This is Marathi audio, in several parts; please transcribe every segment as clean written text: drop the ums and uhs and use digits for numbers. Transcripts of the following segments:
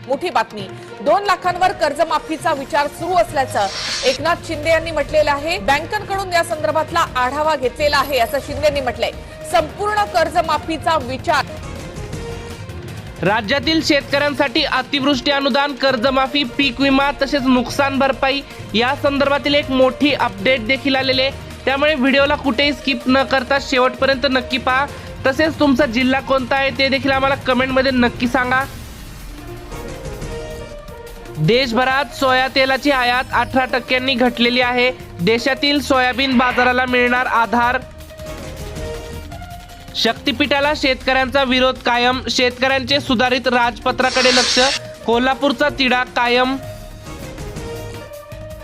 मोठी बातमी 2 लाखांवर कर्जमाफीचा विचार सुरू असल्याचं एकनाथ शिंदे यांनी म्हटलेलं आहे। बँकांकडून या संदर्भातला आढावा घेतलेला आहे असं शिंदेंनी म्हटलंय। संपूर्ण कर्जमाफीचा विचार। राज्यातील शेतकऱ्यांसाठी अतिवृष्टी अनुदान, कर्जमाफी, पीक विमा तसेच नुकसान भरपाई या संदर्भातील एक मोठी अपडेट देखील आलेली आहे। त्यामुळे व्हिडिओला कुठेही स्किप न करता शेवटपर्यंत नक्की पहा। तसेच तुमचा जिल्हा कोणता आहे ते देखील आम्हाला कमेंटमध्ये नक्की सांगा। देशभरात सोया तेलाची आयात 18% घटलेली आहे। देशातील सोयाबीन बाजाराला मिळणार आधार। शक्तीपीठाला शेतकऱ्यांचा विरोध कायम, शेतकऱ्यांचे सुधारित राजपत्राकडे लक्ष, कोल्हापूरचा तिढा कायम।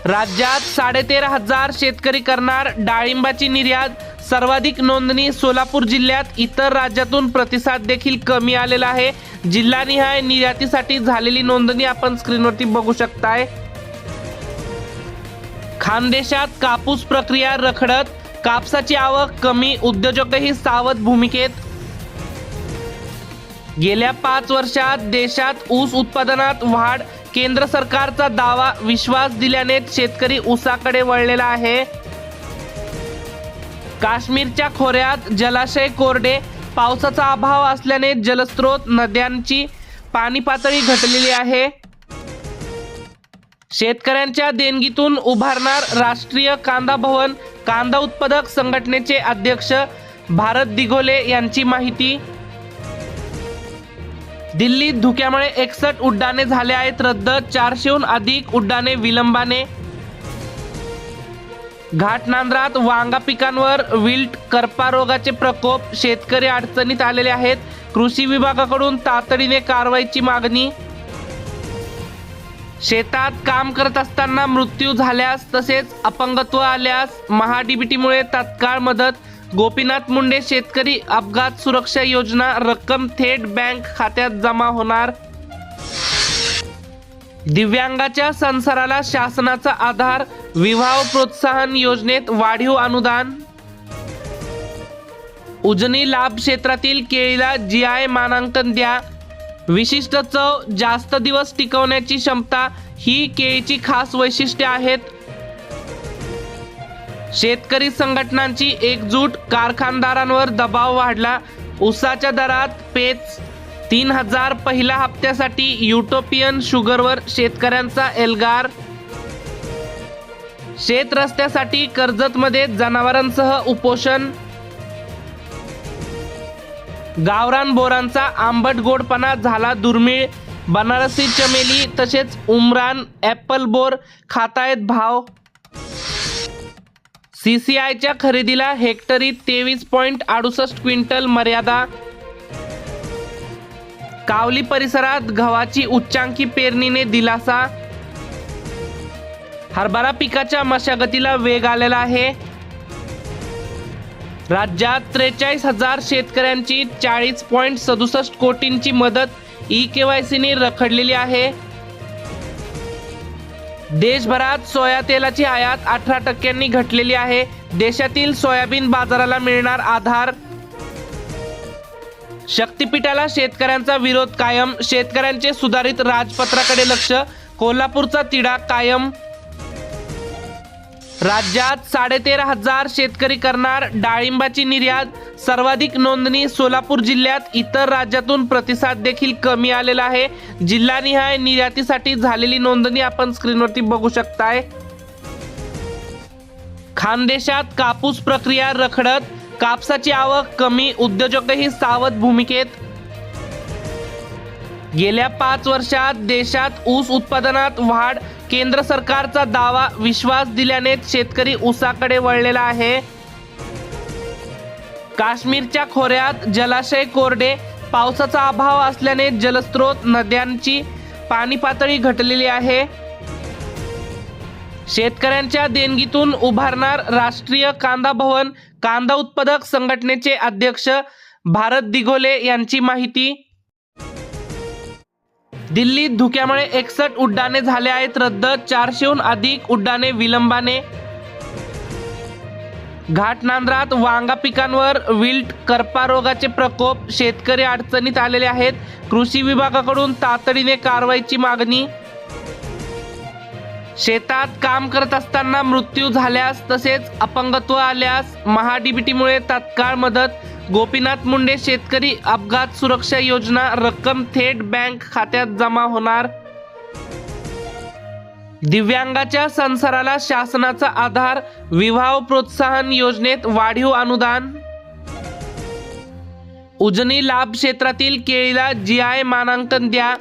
राज्यात 13,500 शेतकरी करणार डाळिंबाची निर्यात, सर्वाधिक नोंदणी सोलापूर जिल्ह्यात। इतर राज्यातून प्रतिसाद देखील कमी आलेला आहे। जिल्हानिहाय निर्यातीसाठी झालेली नोंदणी आपण स्क्रीनवरती बघू शकताय। खानदेशात कापूस प्रक्रिया रखडत, कापसाची आवक कमी, उद्योजकही सावध भूमिकेत। गेल्या 5 वर्षात देशात ऊस उत्पादनात वाढ, केंद्र सरकारचा दावा विश्वास दिल्याने शेतकरी ऊसाकडे वळलेला आहे। काश्मीरच्या खोऱ्यात जलाशय कोरडे, पावसाचा अभाव असल्याने जलस्रोत नद्यांची पाणी पातळी घटलेली आहे। शेतकऱ्यांच्या देणगीतून उभारणार राष्ट्रीय कांदा भवन, कांदा उत्पादक संघटनेचे अध्यक्ष भारत दिघोले यांची माहिती। दिल्लीत धुक्यामुळे 61 उड्डाणे झाले आहेत रद्द, 400हून अधिक उड्डाणे विलंबाने। घाटनांद्रात वांगा पिकांवर विल्ट करपा रोगाचे प्रकोप, शेतकरी अडचणीत आलेले आहेत। कृषी विभागाकडून तातडीने कारवाईची मागणी। शेतात काम करत असताना मृत्यू झाल्यास तसेच अपंगत्व आल्यास महाडीबीटीमुळे तात्काळ मदत। गोपीनाथ मुंडे शेतकरी अपघात सुरक्षा योजना, रक्कम थेट बँक खात्यात जमा होणार। दिव्यांगाच्या संसाराला शासनाचा आधार, विवाह प्रोत्साहन योजनेत वाढीव अनुदान। उजनी लाभ क्षेत्रातील केळीला GI मानांकन द्या, विशिष्ट चव, जास्त दिवस टिकवण्याची क्षमता ही केळीची खास वैशिष्ट्ये आहेत। शेतकरी संघटनांची एकजूट, कारखानदारांवर दबाव वाढला, ऊसाच्या दरात पेच। 3,000 पहिल्या हप्त्यासाठी युटोपियन शुगरवर शेतकऱ्यांचा एल्गार। शेत रस्त्यासाठी कर्जतमध्ये जनावरांसह उपोषण। गावरान बोरांचा आंबट गोडपणा झाला दुर्मिळ, बनारसी चमेली तसेच उमरान ॲपल बोर खातायत भाव। CCIच्या खरेदीला हेक्टरी 23.68 क्विंटल मर्यादा। कावली परिसरात गव्हाची उच्चांकी पेरणीने दिलासा। हरभरा पिकाच्या मशागतीला वेग आलेला आहे। राज्यात 43,000 शेतकऱ्यांची 40.67 कोटींची मदत eKYCने रखडलेली आहे। देशभरात सोया तेलाची आयात 18% घटलेली आहे। देशातील सोयाबीन बाजाराला मिळणार आधार। शक्तीपीठाला शेतकऱ्यांचा विरोध कायम, शेतकऱ्यांचे सुधारित राजपत्राकडे लक्ष, कोल्हापूरचा तिढा कायम। राज्यात 13,500 शेतकरी करणार डाळिंबाची निर्यात, सर्वाधिक नोंदणी सोलापूर जिल्ह्यात। इतर राज्यातून प्रतिसाद देखील कमी आलेला आहे। जिल्हानिहाय निर्यातीसाठी झालेली नोंदणी आपण स्क्रीनवरती बघू शकताय। खानदेशात कापूस प्रक्रिया रखडत, कापसाची आवक कमी, उद्योजकही सावध भूमिकेत। गेल्या 5 वर्षात देशात ऊस उत्पादनात वाढ, केंद्र सरकारचा दावा विश्वास दिल्याने शेतकरी ऊसाकडे वळलेला आहे। काश्मीरच्या खोऱ्यात जलाशय कोरडे, पावसाचा अभाव असल्याने जलस्रोत नद्यांची पाणी पातळी घटलेली आहे। शेतकऱ्यांच्या देणगीतून उभारणार राष्ट्रीय कांदा भवन, कांदा उत्पादक संघटनेचे अध्यक्ष भारत दिघोले यांची माहिती। दिल्लीत धुक्यामुळे 61 उड्डाणे झाले आहेत रद्द, 400हून अधिक उड्डाणे विलंबाने। घाटनांदरात वांगा पिकांवर विल्ट करपा रोगाचे प्रकोप, शेतकरी अडचणीत आलेले आहेत. कृषी विभागाकडून तातडीने कारवाईची मागणी. शेतात काम करत असताना मृत्यू झाल्यास तसेच अपंगत्व आल्यास महाडीबीटीमुळे तात्काळ मदत. गोपीनाथ मुंडे शेतकरी अपघात सुरक्षा योजना, रक्कम थेट बँक खात्यात जमा होणार. दिव्यांगाच्या संसाराला शासनाचा आधार, विवाह प्रोत्साहन योजनेत वाढीव अनुदान. उजनी लाभ क्षेत्रातील केळीला GI मानांकन द्या.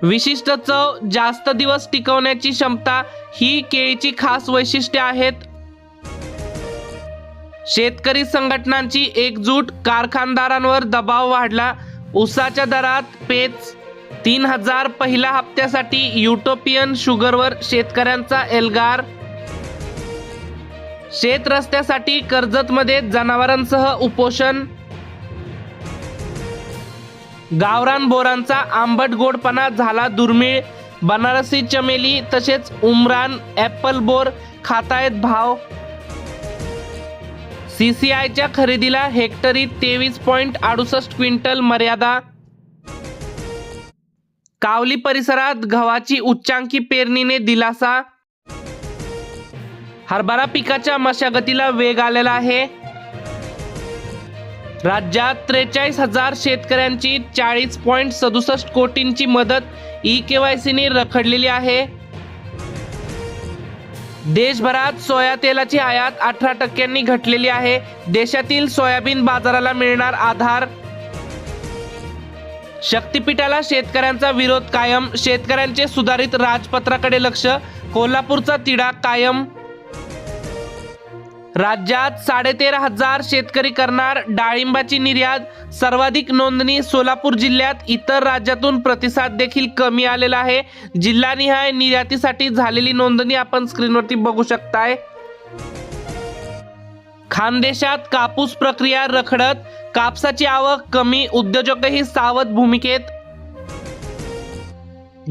विशिष्ट चव, जास्त दिवस टिकवण्याची क्षमता ही केळीची खास वैशिष्ट्ये आहेत. शेतकरी संघटनांची एकजूट, कारखानदारांवर दबाव वाढला. ऊसाच्या दरात पेच. 3000 पहिल्या हप्त्यासाठी युटोपियन शुगरवर शेतकऱ्यांचा एल्गार. शेत रस्त्यासाठी कर्जतमध्ये जनावरांसह उपोषण. गावरान बोरांचा आंबट गोडपणा झाला दुर्मिळ. बनारसी चमेली तसेच उमरान ॲपल बोर खातायत भाव. CCIच्या खरेदीला हेक्टरी 23.68 क्विंटल मर्यादा. कावली परिसरात गव्हाची उच्चांकी पेरणीने दिलासा. हरभरा पिकाच्या मशागतीला वेग आलेला आहे. राज्यात 43,000 शेतकऱ्यांची 40.67 कोटींची मदत eKYCने रखडलेली आहे. देशभरात सोया तेलाची आयात 18% घटलेली आहे. देशातील सोयाबीन बाजाराला मिळणार आधार. शक्तीपीठाला शेतकऱ्यांचा विरोध कायम. शेतकऱ्यांचे सुधारित राजपत्राकडे लक्ष. कोल्हापूरचा तिढा कायम. राज्यात 13,500 शेतकरी करणार डाळिंबाची निर्यात. सर्वाधिक नोंदणी सोलापूर जिल्ह्यात. इतर राज्यातून प्रतिसाद देखील कमी आलेला आहे. जिल्हानिहाय निर्यातीसाठी झालेली नोंदणी आपण स्क्रीनवरती बघू शकताय. खानदेशात कापूस प्रक्रिया रखडत. कापसाची आवक कमी. उद्योजकही सावध भूमिकेत.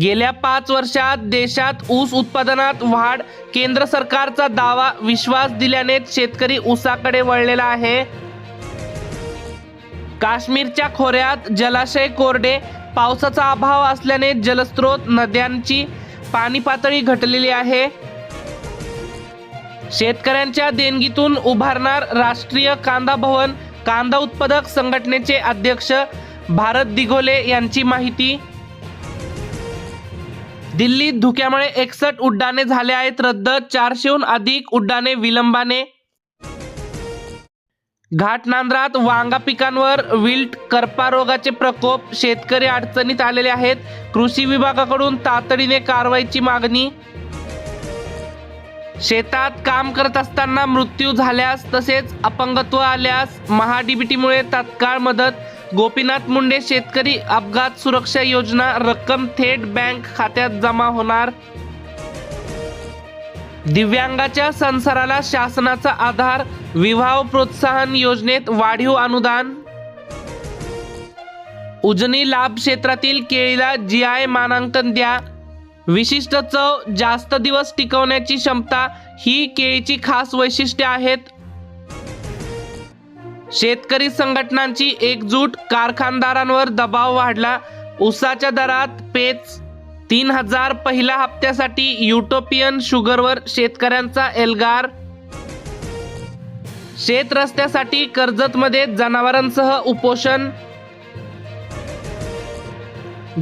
गेल्या 5 वर्षात देशात ऊस उत्पादनात वाढ. केंद्र सरकारचा दावा. विश्वास दिल्याने शेतकरी ऊसाकडे वळलेला आहे. काश्मीरच्या खोऱ्यात जलाशय कोरडे. पावसाचा अभाव असल्याने जलस्रोत, नद्यांची पाणी पातळी घटलेली आहे. शेतकऱ्यांच्या देणगीतून उभारणार राष्ट्रीय कांदा भवन. कांदा उत्पादक संघटनेचे अध्यक्ष भारत दिघोले यांची माहिती. दिल्लीत धुक्यामुळे 61 उड्डाणे झाले आहेत रद्द. 400हून अधिक उड्डाणे विलंबाने. घाटनांदरात वांगा पिकांवर विल्ट करपा रोगाचे प्रकोप, शेतकरी अडचणीत आलेले आहेत. कृषी विभागाकडून तातडीने कारवाईची मागणी. शेतात काम करत असताना मृत्यू झाल्यास तसेच अपंगत्व आल्यास महाडीबीटीमुळे तात्काळ मदत. गोपीनाथ मुंडे शेतकरी अपघात सुरक्षा योजना, रक्कम थेट बँक खात्यात जमा होणार. दिव्यांगाच्या संसाराला शासनाचा आधार, विवाह प्रोत्साहन योजनेत वाढीव अनुदान. उजनी लाभ क्षेत्रातील केळीला GI मानांकन द्या. विशिष्ट चव, जास्त दिवस टिकवण्याची क्षमता ही केळीची खास वैशिष्ट्ये आहेत. शेतकरी संघटनांची एकजूट, कारखानदारांवर दबाव वाढला. ऊसाच्या दरात पेच. 3000 पहिल्या हप्त्यासाठी युटोपियन शुगरवर शेतकऱ्यांचा एल्गार. शेत रस्त्यासाठी कर्जतमध्ये जनावरांसह उपोषण.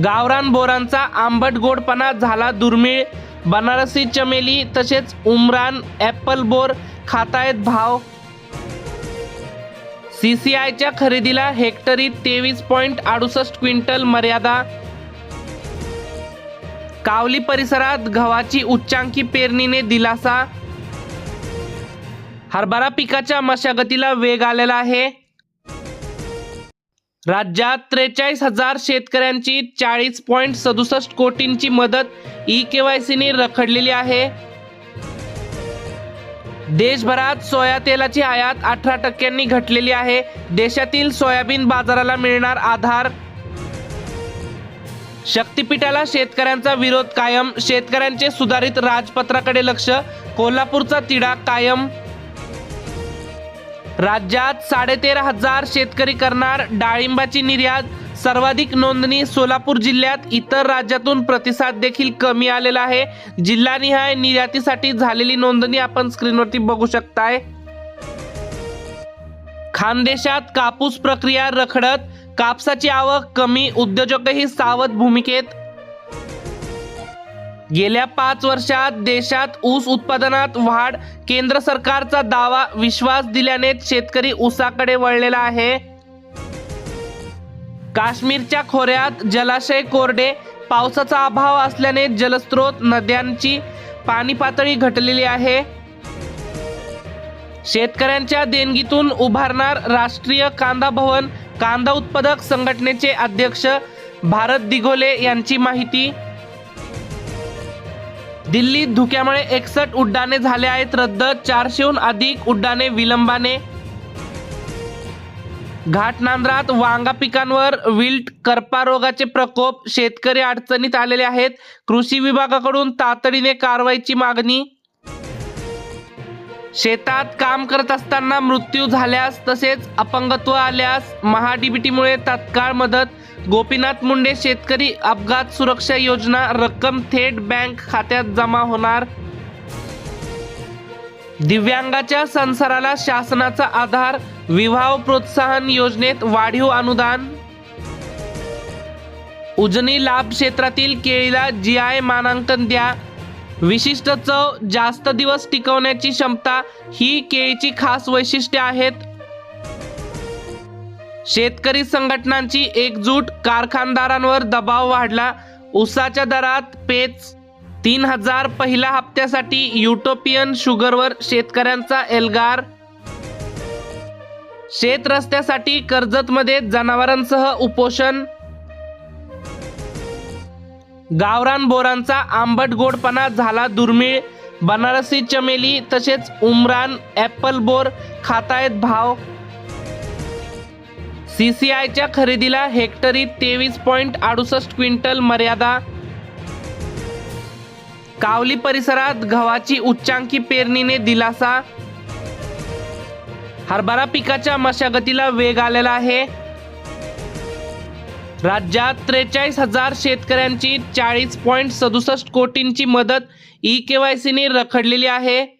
गावरान बोरांचा आंबट गोडपणा झाला दुर्मिळ. बनारसी चमेली तसेच उमरान ॲपल बोर खातायत भाव. CCIच्या खरेदीला हेक्टरी 23.68 क्विंटल मर्यादा. कावली परिसरात गव्हाची उच्चांकी पेरणीने दिलासा. हरभरा पिकाच्या मशागतीला वेग आलेला आहे. राज्यात 43,000 शेतकऱ्यांची 40.67 कोटींची मदत eKYCने रखडलेली आहे. देशभरात सोया तेलाची आयात 18% घटलेली आहे. देशातील सोयाबीन बाजाराला मिळणार आधार. शक्तीपीठाला शेतकऱ्यांचा विरोध कायम. शेतकऱ्यांचे सुधारित राजपत्राकडे लक्ष. कोल्हापूरचा तिढा कायम. राज्यात 13,500 शेतकरी करणार डाळिंबाची निर्यात. सर्वाधिक नोंदणी सोलापूर जिल्ह्यात. इतर राज्यातून प्रतिसाद देखील कमी आलेला आहे. जिल्हानिहाय निर्यातीसाठी झालेली नोंदणी आपण स्क्रीनवरती बघू शकताय. खानदेशात कापूस प्रक्रिया रखडत. कापसाची आवक कमी. उद्योजकही सावध भूमिकेत. गेल्या 5 वर्षात देशात ऊस उत्पादनात वाढ. केंद्र सरकारचा दावा विश्वास दिल्याने शेतकरी ऊसाकडे वळलेला आहे. काश्मीरच्या खोऱ्यात जलाशय कोरडे. पावसाचा अभाव असल्याने जलस्रोत नद्यांची पाणी पातळी घटलेली आहे. शेतकऱ्यांच्या देणगीतून उभारणार राष्ट्रीय कांदा भवन. कांदा उत्पादक संघटनेचे अध्यक्ष भारत दिघोले यांची माहिती. दिल्लीत धुक्यामुळे 61 उड्डाणे झाले आहेत रद्द. 400हून अधिक उड्डाणे विलंबाने. घाटनांद्रात वांगा पिकांवर विल्ट करपा रोगाचे प्रकोप. शेतकरी अडचणीत आलेले आहेत. कृषी विभागाकडून तातडीने कारवाईची मागणी. शेतात काम करत असताना मृत्यू झाल्यास तसेच अपंगत्व आल्यास महाडीबीटीमुळे तात्काळ मदत. गोपीनाथ मुंडे शेतकरी अपघात सुरक्षा योजना. रक्कम थेट बँक खात्यात जमा होणार. दिव्यांगाच्या संसाराला शासनाचा आधार. विवाह प्रोत्साहन योजनेत वाढीव अनुदान. उजनी लाभ क्षेत्रातील केळीला GI मानांकन द्या. विशिष्ट चव, जास्त दिवस टिकवण्याची क्षमता ही केळीची खास वैशिष्ट्ये आहेत. शेतकरी संघटनांची एकजूट. कारखानदारांवर दबाव वाढला. ऊसाच्या दरात पेच. 3,000 पहिल्या हप्त्यासाठी. युटोपियन शुगरवर शेतकऱ्यांचा एल्गार. शेत रस्त्यासाठी कर्जतमध्ये जनावरांसह उपोषण. गावरान बोरांचा आंबट गोडपणा झाला दुर्मिळ. बनारसी चमेली तसेच उमरान ॲपल बोर खातायत भाव. CCIच्या खरेदीला हेक्टरी 23.68 क्विंटल मर्यादा. कावली परिसरात गव्हाची उच्चांकी पेरणीने दिलासा. हरभरा पिकाच्या मशागतीला वेग आलेला आहे. राज्यात 43,000 शेतकऱ्यांची 40.67 कोटींची मदत. eKYCने रखडलेली आहे.